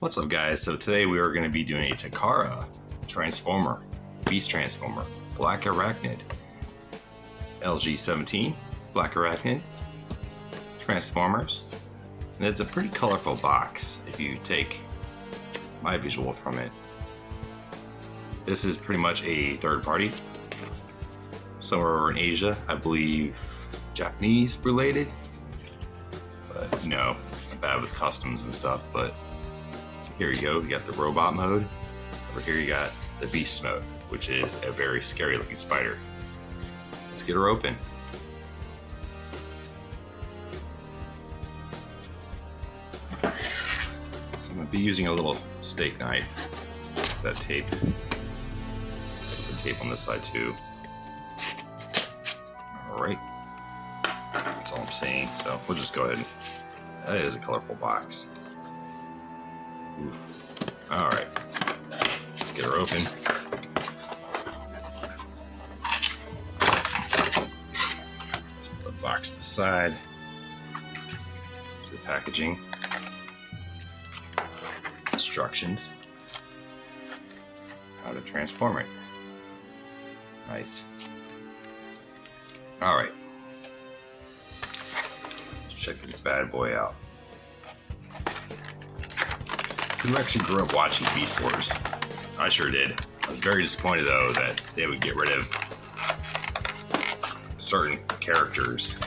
What's up, guys? So today we are going to be doing a Takara Transformer, Beast Transformer, Blackarachnia, LG17, Blackarachnia, Transformers, and it's a pretty colorful box if you take my visual from it. This is pretty much a third party, somewhere over in Asia, I believe Japanese related, but no, I'm bad with customs and stuff, but here you go, you got the robot mode. Over here you got the beast mode, which is a very scary looking spider. Let's get her open. So I'm going to be using a little steak knife. That tape. The tape on this side too. Alright. That's all I'm saying, so we'll just go ahead. That is a colorful box. Alright, let's get her open. Put the box to the side. To the packaging. Instructions. How to transform it. Nice. Alright. Let's check this bad boy out. I actually grew up watching Beast Wars. I sure did. I was very disappointed though that they would get rid of certain characters.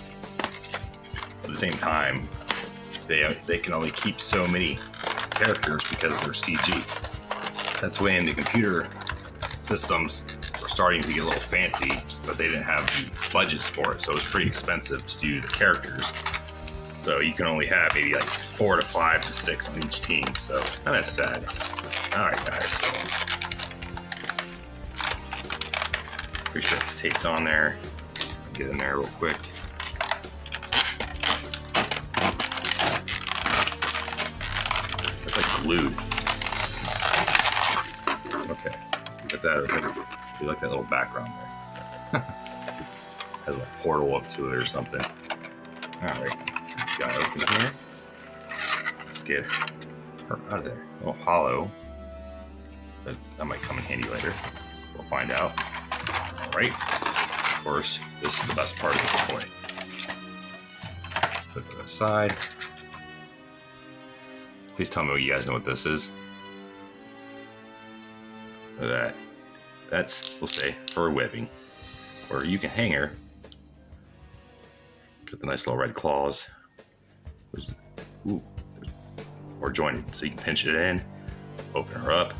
At the same time, they can only keep so many characters because they're CG. That's when the computer systems were starting to get a little fancy, but they didn't have the budgets for it, so it was pretty expensive to do the characters. So you can only have maybe like 4 to 5 to 6 on each team. So kind of sad. All right, guys. Pretty sure it's taped on there. Let's get in there real quick. It's like glued. Okay. Get that. You like that little background there. Has a portal up to it or something. All right. This guy open here. Let's get her out of there. A little hollow, but that might come in handy later. We'll find out. All right. Of course, this is the best part of this toy. Let's put it aside. Please tell me what you guys know what this is. Look at that. That's, we'll say, for whipping. Or you can hang her. Get the nice little red claws. Ooh, or jointed, so you can pinch it in, open her up.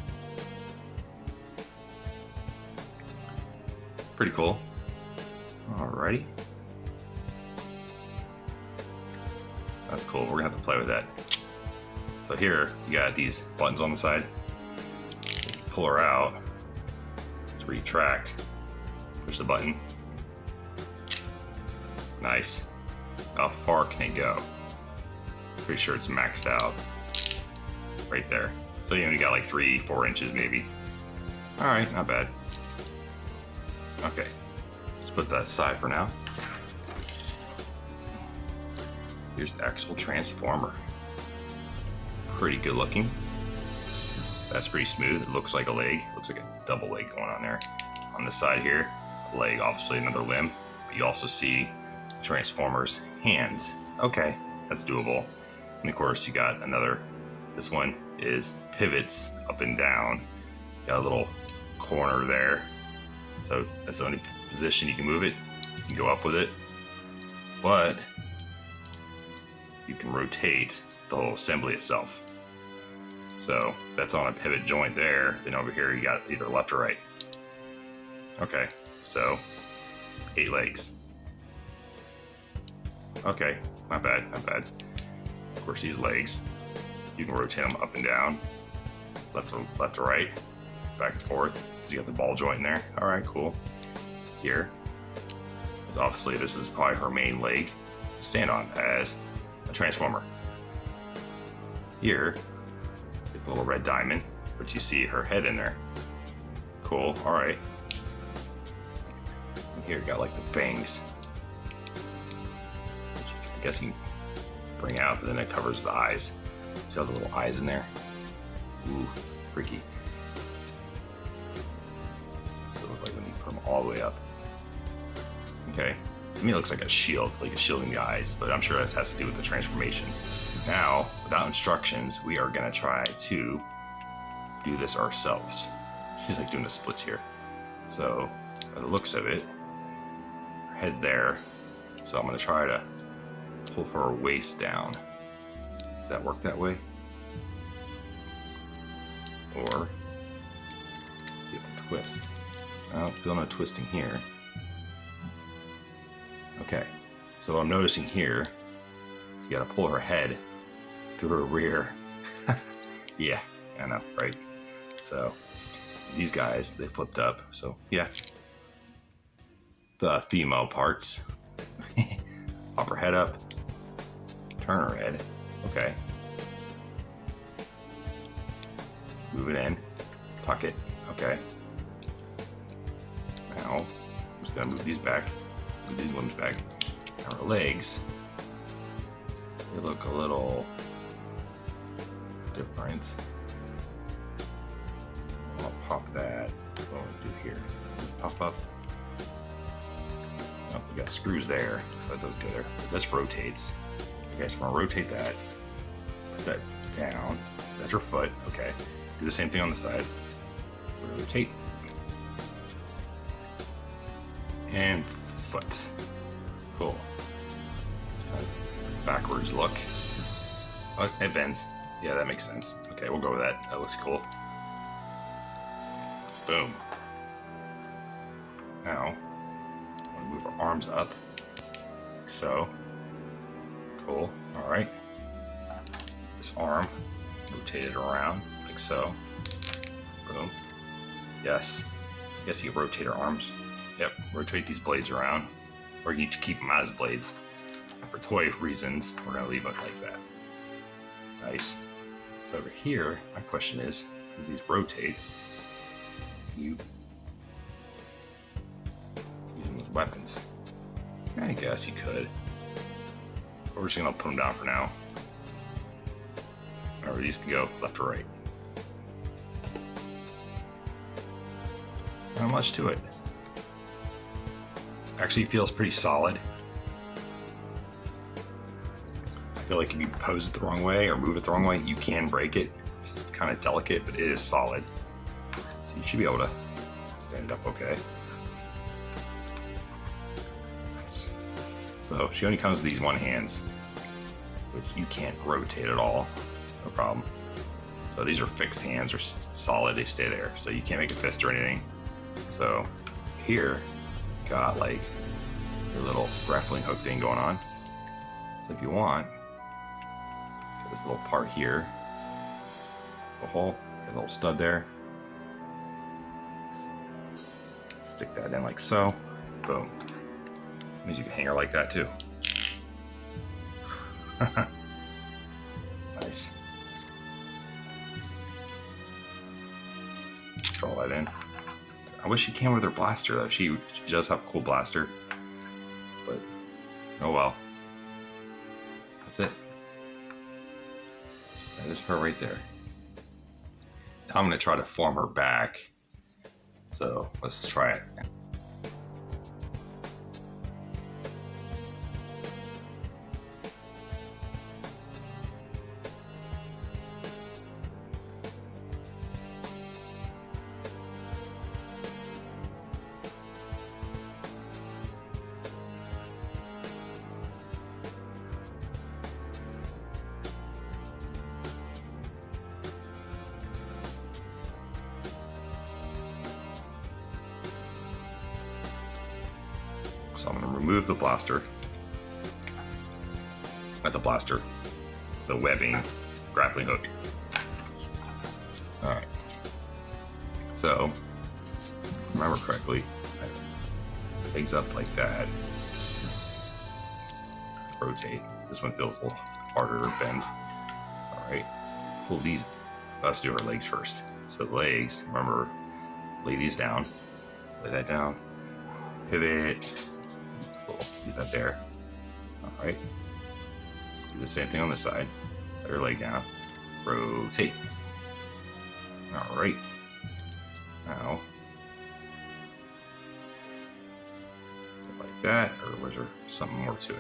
Pretty cool. Alrighty. That's cool. We're gonna have to play with that. So here you got these buttons on the side. Pull her out to retract. Push the button. Nice. How far can it go? Pretty sure it's maxed out right there. So you only got like 3-4 inches maybe. All right, not bad. Okay, let's put that aside for now. Here's the actual transformer. Pretty good looking. That's pretty smooth. It looks like a leg. Looks like a double leg going on there. On the side here, leg, obviously another limb. But you also see Transformer's hands. Okay, that's doable. And of course you got another, this one is pivots up and down. Got a little corner there. So that's the only position you can move it. You can go up with it. But you can rotate the whole assembly itself. So that's on a pivot joint there. Then over here you got either left or right. Okay, so 8 legs. Okay, not bad, not bad. Of course, these legs, you can rotate them up and down, left to right, back and forth. You got the ball joint in there. All right, cool. Here, because obviously this is probably her main leg to stand on as a transformer. Here, get the little red diamond, but you see her head in there. Cool. All right. And here, you got like the fangs. I guess you can bring out, but then it covers the eyes. See all the little eyes in there? Ooh, freaky. Does it look like when you put them all the way up? Okay. To me, it looks like a shield, like it's shielding the eyes, but I'm sure that has to do with the transformation. Now, without instructions, we are gonna try to do this ourselves. She's like doing the splits here. So, by the looks of it, her head's there. So I'm gonna try to pull her waist down. Does that work that way? Or you have to twist. I don't feel no twisting here. Okay, so I'm noticing here, you gotta pull her head through her rear. Yeah, I know, right? So these guys, they flipped up. So yeah, the female parts. Pop her head up, turn her head. Okay. Move it in, tuck it. Okay. Now, I'm just gonna move these back. Move these limbs back. Now her legs, they look a little different. I'll pop that. What do we do here? Pop up. Oh, we got screws there, so that doesn't go there. But this rotates. Okay, so I'm gonna rotate that. Put that down. That's her foot. Okay. Do the same thing on the side. Rotate. And foot. Cool. Backwards look. Oh, it bends. Yeah, that makes sense. Okay, we'll go with that. That looks cool. Boom. Now, I'm gonna move our arms up. Like so. Cool. Alright. This arm, rotate it around, like so. Boom. Yes. Yes, you can rotate our arms. Yep, rotate these blades around. Or you need to keep them out as blades. For toy reasons, we're going to leave it like that. Nice. So over here, my question is, as these rotate, you use them as weapons? I guess you could. But we're just going to put them down for now. Or these can go left or right. Not much to it. Actually feels pretty solid. I feel like if you pose it the wrong way or move it the wrong way, you can break it. It's kind of delicate, but it is solid. So you should be able to stand it up okay. Nice. So she only comes with these one hands, which you can't rotate at all. No problem. So these are fixed hands, they're solid, they stay there. So you can't make a fist or anything. So here, got like your little grappling hook thing going on. So if you want, get this little part here, a hole, a little stud there. Stick that in like so. Boom. Means you can hang her like that too. Nice. Draw that in. I wish she came with her blaster though. She does have a cool blaster. But, oh well. That's it. That is her right there. Now I'm going to try to form her back. So, let's try it. So I'm going to remove the blaster. Not the blaster, the webbing grappling hook. Alright. So, if I remember correctly, legs up like that. Rotate. This one feels a little harder to bend. Alright. Pull these. Let's do our legs first. So the legs, remember, lay these down. Lay that down. Pivot. Cool. Leave that there. Alright. Do the same thing on this side. Let her leg down. Rotate. All right. Now, like that, or was there something more to it?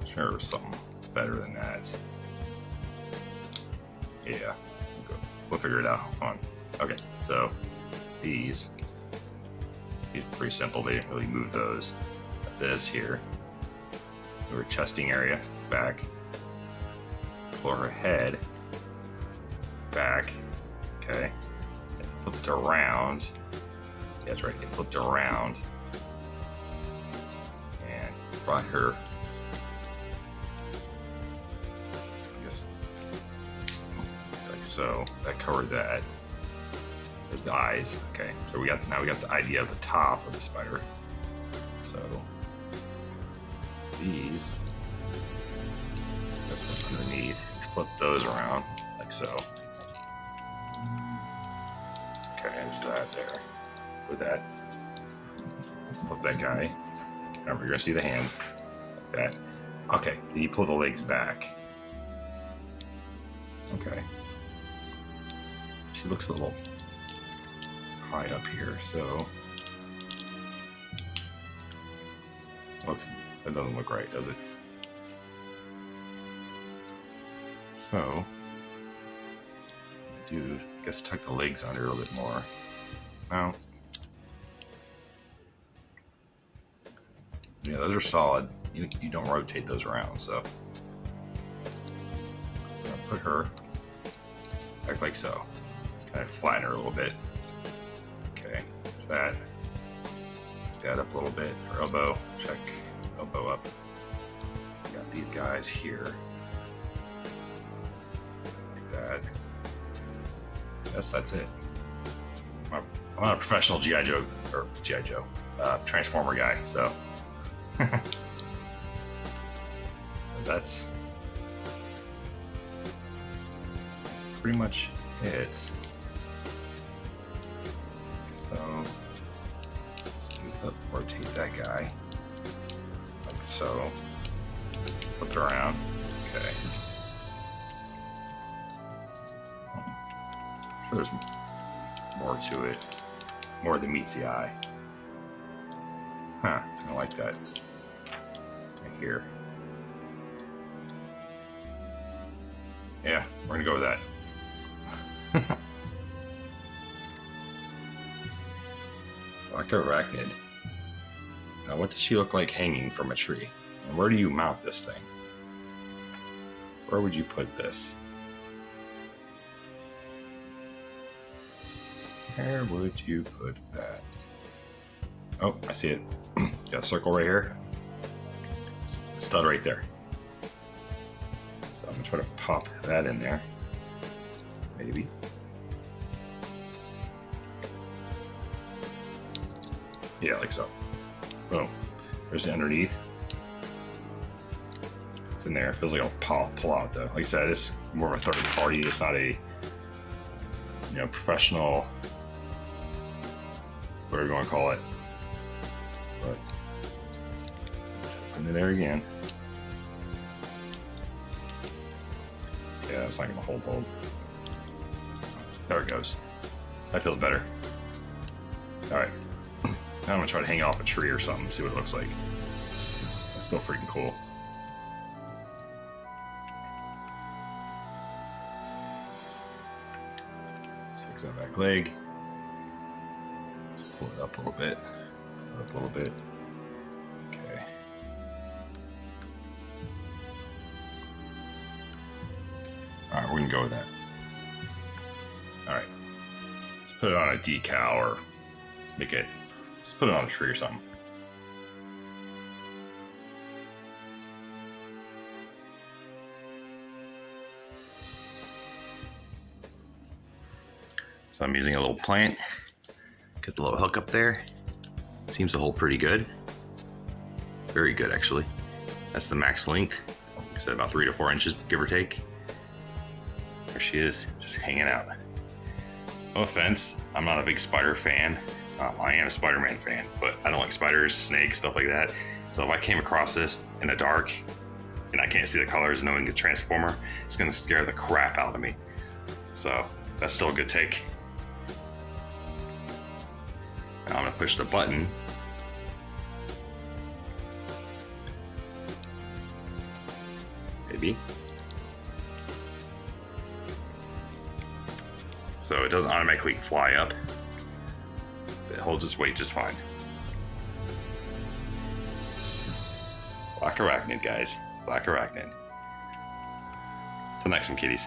Sure, there was something better than that. Yeah, we'll figure it out. Come on. Okay, so these are pretty simple. They didn't really move those. This here, her chesting area back, pull her head back. Okay, it flipped around. Yeah, that's right. It flipped around and brought her. So that covered that. There's the eyes. Okay, so now we got the idea of the top of the spider. So these just went underneath. Flip those around like so. Okay, there's that there. With that, flip that guy. Remember, you're gonna see the hands like that. Okay, then you pull the legs back. Okay. She looks a little high up here, so that doesn't look right, does it? So, dude, I guess tuck the legs under a little bit more. Well, yeah, those are solid. You don't rotate those around, so I'm gonna put her back like so. Kind of flatten her a little bit. Okay, so that up a little bit. Her elbow, check, elbow up. Got these guys here, like that. That's it. I'm not a professional Transformer guy, so that's pretty much it. So, rotate that guy, like so, flip it around, okay. I'm sure there's more to it, more than meets the eye. Huh, I like that, right here. Yeah, we're gonna go with that. Blackarachnia. Now, what does she look like hanging from a tree? And where do you mount this thing? Where would you put this? Where would you put that? Oh, I see it. Got a circle right here. Stud right there. So I'm gonna try to pop that in there. Maybe. Yeah, like so. Boom. There's the underneath. It's in there. It feels like I'll pull out though. Like I said, it's more of a third party. It's not a professional, whatever you want to call it. But put it there again. Yeah, it's not gonna hold. There it goes. That feels better. All right. Now I'm gonna try to hang it off a tree or something, see what it looks like. That's still freaking cool. Fix that back leg. Let's pull it up a little bit. Pull it up a little bit. Okay. All right, we're gonna go with that. All right. Let's put it on a decal or let's put it on a tree or something. So I'm using a little plant. Get the little hook up there. Seems to hold pretty good. Very good, actually. That's the max length. Like I said, about 3 to 4 inches, give or take. There she is, just hanging out. No offense, I'm not a big spider fan. I am a Spider-Man fan, but I don't like spiders, snakes, stuff like that. So if I came across this in the dark and I can't see the colors knowing the transformer, it's gonna scare the crap out of me. So that's still a good take. Now I'm gonna push the button. Maybe. So it doesn't automatically fly up. It holds its weight just fine. Blackarachnid, guys. Blackarachnid. Till next time, kitties.